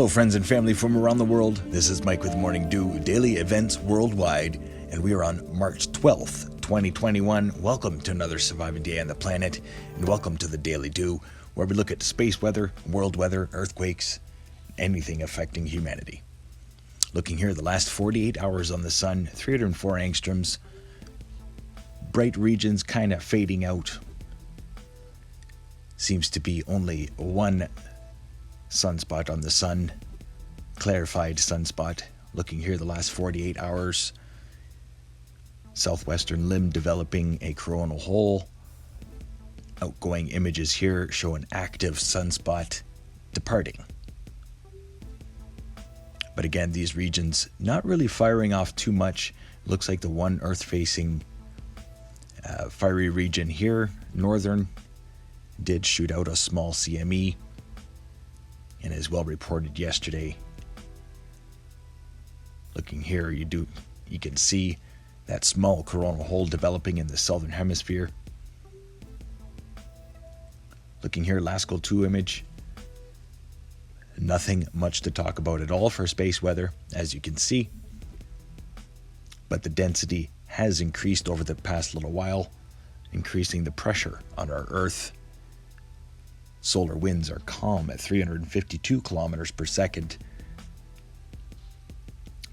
Hello friends and family from around the world, this is Mike with Morning Dew, daily events worldwide, and we are on March 12th, 2021. Welcome to another surviving day on the planet, and welcome to the Daily Dew, where we look at space weather, world weather, earthquakes, anything affecting humanity. Looking here, the last 48 hours on the sun, 304 angstroms, bright regions kind of fading out. Seems to be only one sunspot on the sun, clarified sunspot. Looking here the last 48 hours, southwestern limb developing a coronal hole. Outgoing images here show an active sunspot departing. But again, these regions not really firing off too much. Looks like the one earth facing fiery region here, northern, did shoot out a small CME. And as well reported yesterday. Looking here, you can see that small coronal hole developing in the southern hemisphere. Looking here, Lascaux 2 image. Nothing much to talk about at all for space weather, as you can see. But the density has increased over the past little while, increasing the pressure on our Earth. Solar winds are calm at 352 kilometers per second.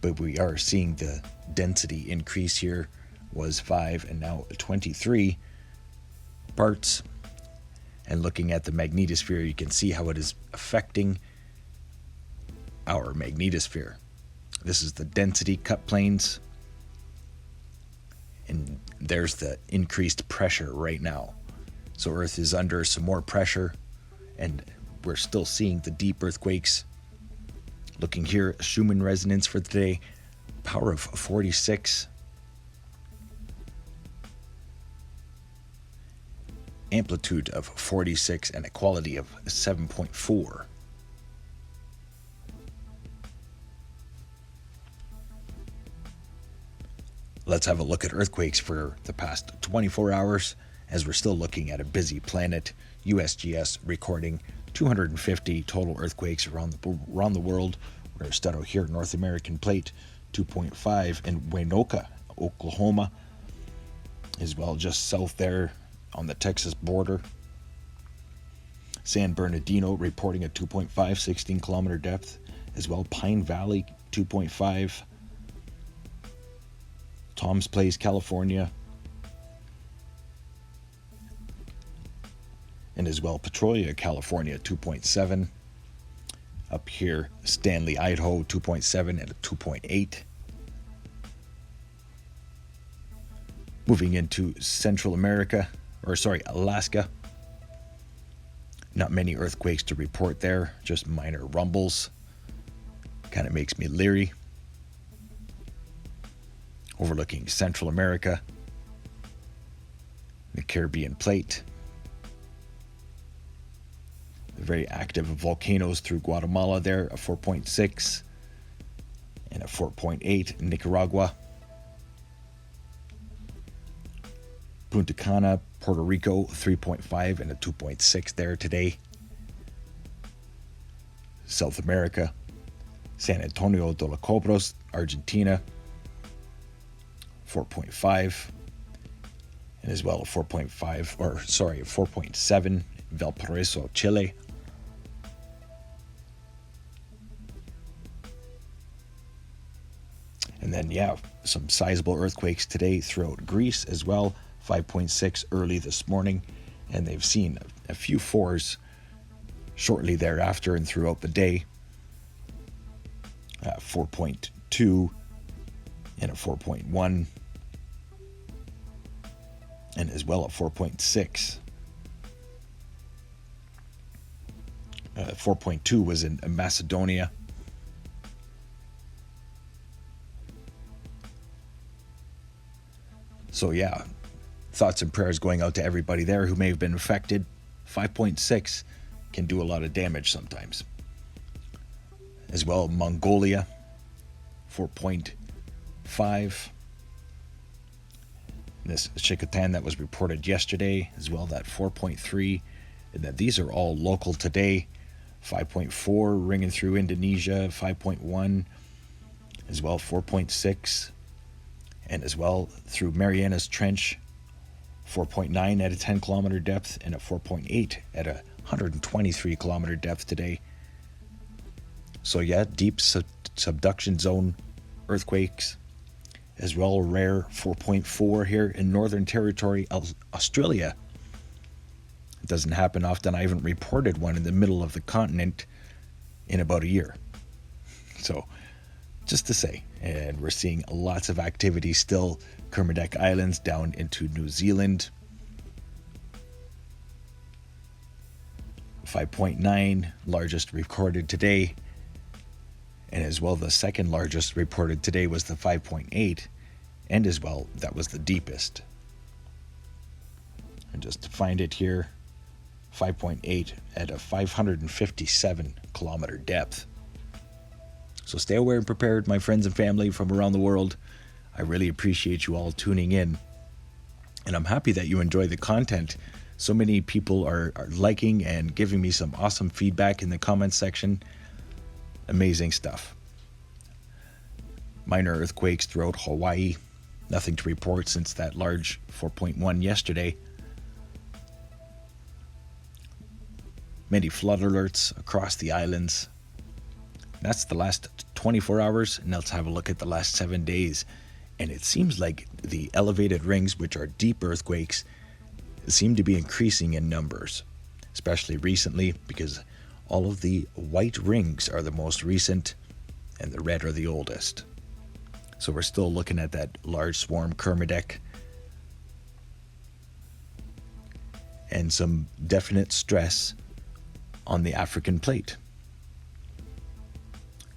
But we are seeing the density increase here. Was 5 and now 23 parts. And looking at the magnetosphere, you can see how it is affecting our magnetosphere. This is the density cut planes. And there's the increased pressure right now. So Earth is under some more pressure. And we're still seeing the deep earthquakes. Looking here, Schumann resonance for today, power of 46. Amplitude of 46 and a quality of 7.4. Let's have a look at earthquakes for the past 24 hours. As we're still looking at a busy planet, USGS recording 250 total earthquakes around the world. We're studying here, North American plate, 2.5 in Waynoka, Oklahoma, as well just south there on the Texas border. San Bernardino reporting a 2.5, 16-kilometer depth, as well Pine Valley, 2.5. Tom's Place, California, and as well Petrolia, California, 2.7. Up here, Stanley, Idaho, 2.7 and a 2.8. Moving into Central America, Alaska. Not many earthquakes to report there, just minor rumbles. Kind of makes me leery. Overlooking Central America, the Caribbean plate. Very active volcanoes through Guatemala there, a 4.6 and a 4.8 in Nicaragua. Punta Cana, Puerto Rico, 3.5 and a 2.6 there today. South America, San Antonio de los Cobros, Argentina, 4.5, and as well a 4.7 Valparaiso, Chile. And then, some sizable earthquakes today throughout Greece as well. 5.6 early this morning. And they've seen a few 4s shortly thereafter and throughout the day. 4.2 and a 4.1. And as well a 4.6. 4.2 was in Macedonia. So thoughts and prayers going out to everybody there who may have been affected. 5.6 can do a lot of damage sometimes. As well, Mongolia, 4.5. This Chicotan that was reported yesterday as well, that 4.3. And that these are all local today. 5.4 ringing through Indonesia, 5.1 as well, 4.6, and as well through Marianas Trench, 4.9 at a 10-kilometer depth, and a 4.8 at a 123-kilometer depth today. So yeah, deep subduction zone earthquakes, as well, rare 4.4 here in Northern Territory, Australia. It doesn't happen often. I haven't reported one in the middle of the continent in about a year. So, just to say, and we're seeing lots of activity still. Kermadec Islands down into New Zealand. 5.9, largest recorded today. And as well, the second largest reported today was the 5.8. And as well, that was the deepest. And just to find it here, 5.8 at a 557-kilometer depth. So stay aware and prepared, my friends and family from around the world. I really appreciate you all tuning in. And I'm happy that you enjoy the content. So many people are liking and giving me some awesome feedback in the comments section. Amazing stuff. Minor earthquakes throughout Hawaii. Nothing to report since that large 4.1 yesterday. Many flood alerts across the islands. That's the last 24 hours, and let's have a look at the last 7 days. And it seems like the elevated rings, which are deep earthquakes, seem to be increasing in numbers, especially recently, because all of the white rings are the most recent and the red are the oldest. So we're still looking at that large swarm Kermadec and some definite stress on the African plate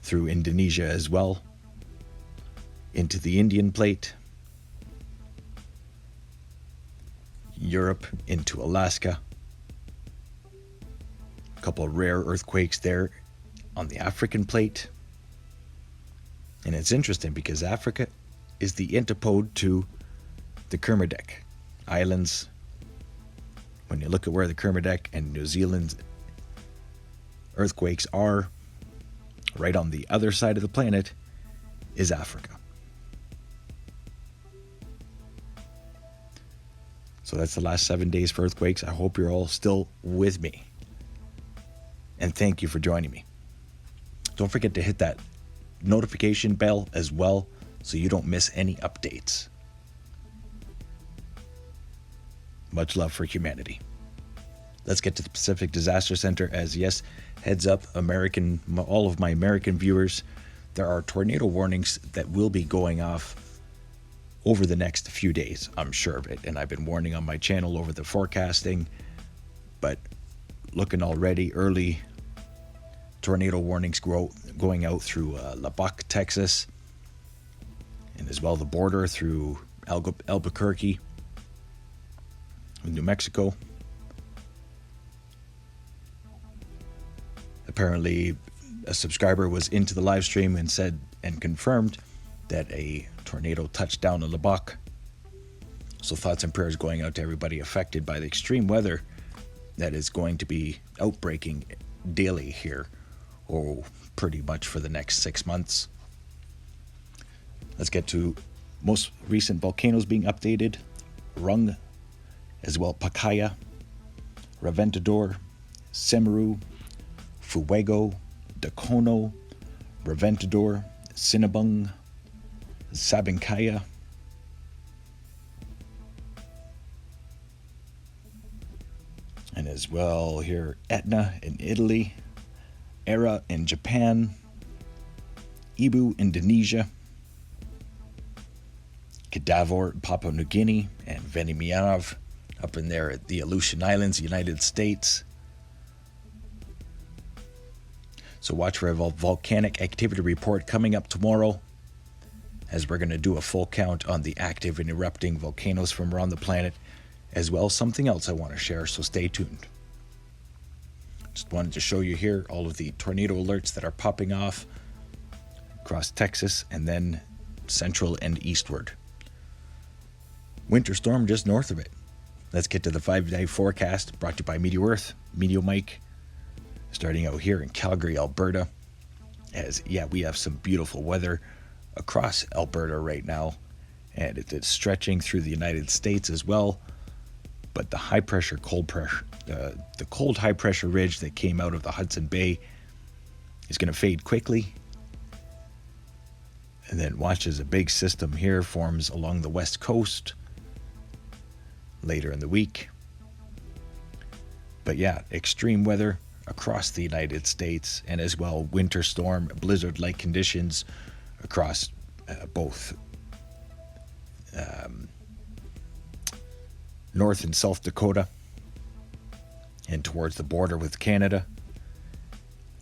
through Indonesia as well, into the Indian plate, Europe into Alaska. A couple of rare earthquakes there on the African plate. And it's interesting because Africa is the antipode to the Kermadec Islands. When you look at where the Kermadec and New Zealand's earthquakes are, right on the other side of the planet is Africa. So that's the last 7 days for earthquakes. I hope you're all still with me. And thank you for joining me. Don't forget to hit that notification bell as well so you don't miss any updates. Much love for humanity. Let's get to the Pacific Disaster Center as, yes, heads up, all of my American viewers, there are tornado warnings that will be going off over the next few days. I'm sure of it. And I've been warning on my channel over the forecasting, but looking already early tornado warnings going out through Lubbock, Texas, and as well the border through Albuquerque, New Mexico. Apparently, a subscriber was into the live stream and said and confirmed that a tornado touched down in Lubbock. So thoughts and prayers going out to everybody affected by the extreme weather that is going to be outbreaking daily here, or pretty much for the next 6 months. Let's get to most recent volcanoes being updated. Rung, as well Pacaya, Reventador, Semeru, Fuego, Dacono, Reventador, Sinabung, Sabancaya, and as well here Etna in Italy, Era in Japan, Ibu, Indonesia, Kedavor, Papua New Guinea, and Venimianov up in there at the Aleutian Islands, United States. So watch for a volcanic activity report coming up tomorrow, as we're going to do a full count on the active and erupting volcanoes from around the planet, as well as something else I want to share, so stay tuned. Just wanted to show you here all of the tornado alerts that are popping off across Texas and then central and eastward. Winter storm just north of it. Let's get to the 5-day forecast brought to you by Meteor Earth, Meteor Mike, Starting out here in Calgary, Alberta, as we have some beautiful weather across Alberta right now, and it's stretching through the United States as well. But the cold high pressure ridge that came out of the Hudson Bay is going to fade quickly. And then watch as a big system here forms along the west coast later in the week. But extreme weather across the United States, and as well winter storm, blizzard-like conditions across both North and South Dakota and towards the border with Canada.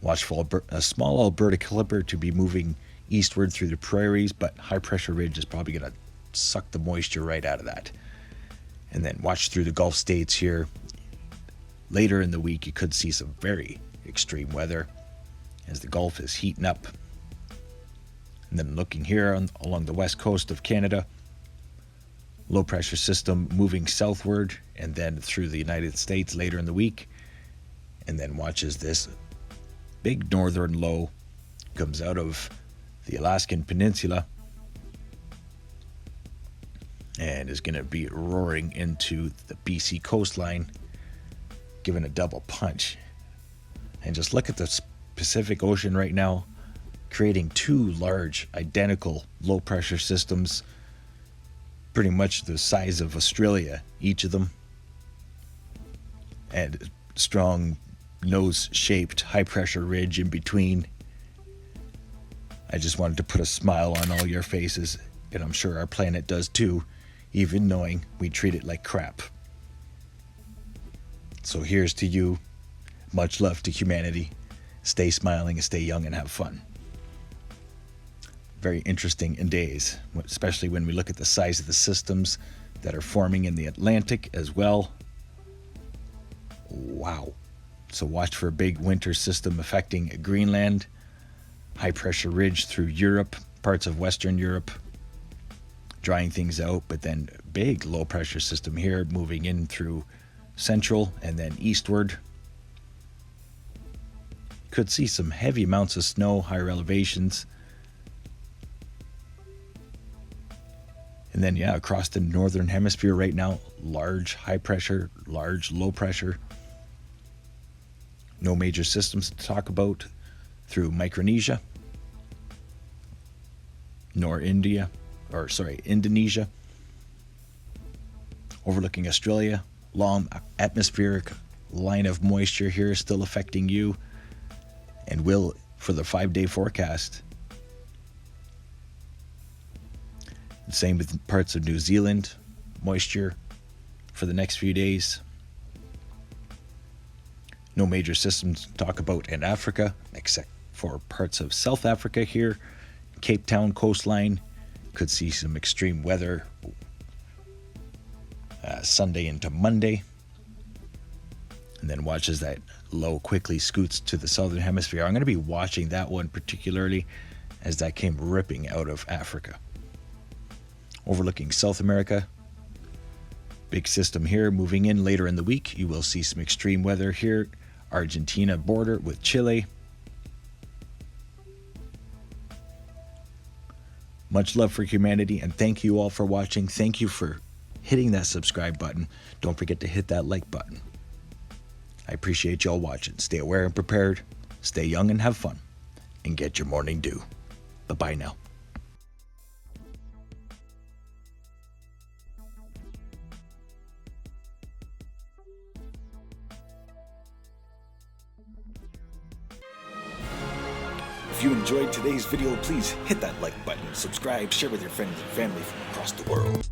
Watch for a small Alberta Clipper to be moving eastward through the prairies, but high pressure ridge is probably going to suck the moisture right out of that. And then watch through the Gulf states here. Later in the week, you could see some very extreme weather as the Gulf is heating up. And then looking here along the west coast of Canada, low pressure system moving southward and then through the United States later in the week. And then watch as this big northern low comes out of the Alaskan Peninsula and is going to be roaring into the BC coastline, giving a double punch. And just look at the Pacific Ocean right now, creating two large identical low pressure systems, pretty much the size of Australia, each of them, and strong nose shaped high pressure ridge in between. I just wanted to put a smile on all your faces, and I'm sure our planet does too, even knowing we treat it like crap. So here's to you. Much love to humanity. Stay smiling and stay young and have fun. Very interesting in days, especially when we look at the size of the systems that are forming in the Atlantic as well. Wow. So watch for a big winter system affecting Greenland, high pressure ridge through Europe, parts of Western Europe, drying things out, but then big low pressure system here moving in through central and then eastward. Could see some heavy amounts of snow, higher elevations. And then across the northern hemisphere right now, large high pressure, large low pressure. No major systems to talk about through Micronesia, nor Indonesia. Overlooking Australia, long atmospheric line of moisture here still affecting you and will for the 5-day forecast. Same with parts of New Zealand, moisture for the next few days. No major systems to talk about in Africa, except for parts of South Africa here. Cape Town coastline could see some extreme weather Sunday into Monday. And then watch as that low quickly scoots to the southern hemisphere. I'm going to be watching that one particularly as that came ripping out of Africa. Overlooking South America, big system here moving in later in the week. You will see some extreme weather here. Argentina border with Chile. Much love for humanity, and thank you all for watching. Thank you for hitting that subscribe button. Don't forget to hit that like button. I appreciate y'all watching. Stay aware and prepared. Stay young and have fun. And get your morning dew. Bye-bye now. If you enjoyed today's video, please hit that like button, subscribe, share with your friends and family from across the world.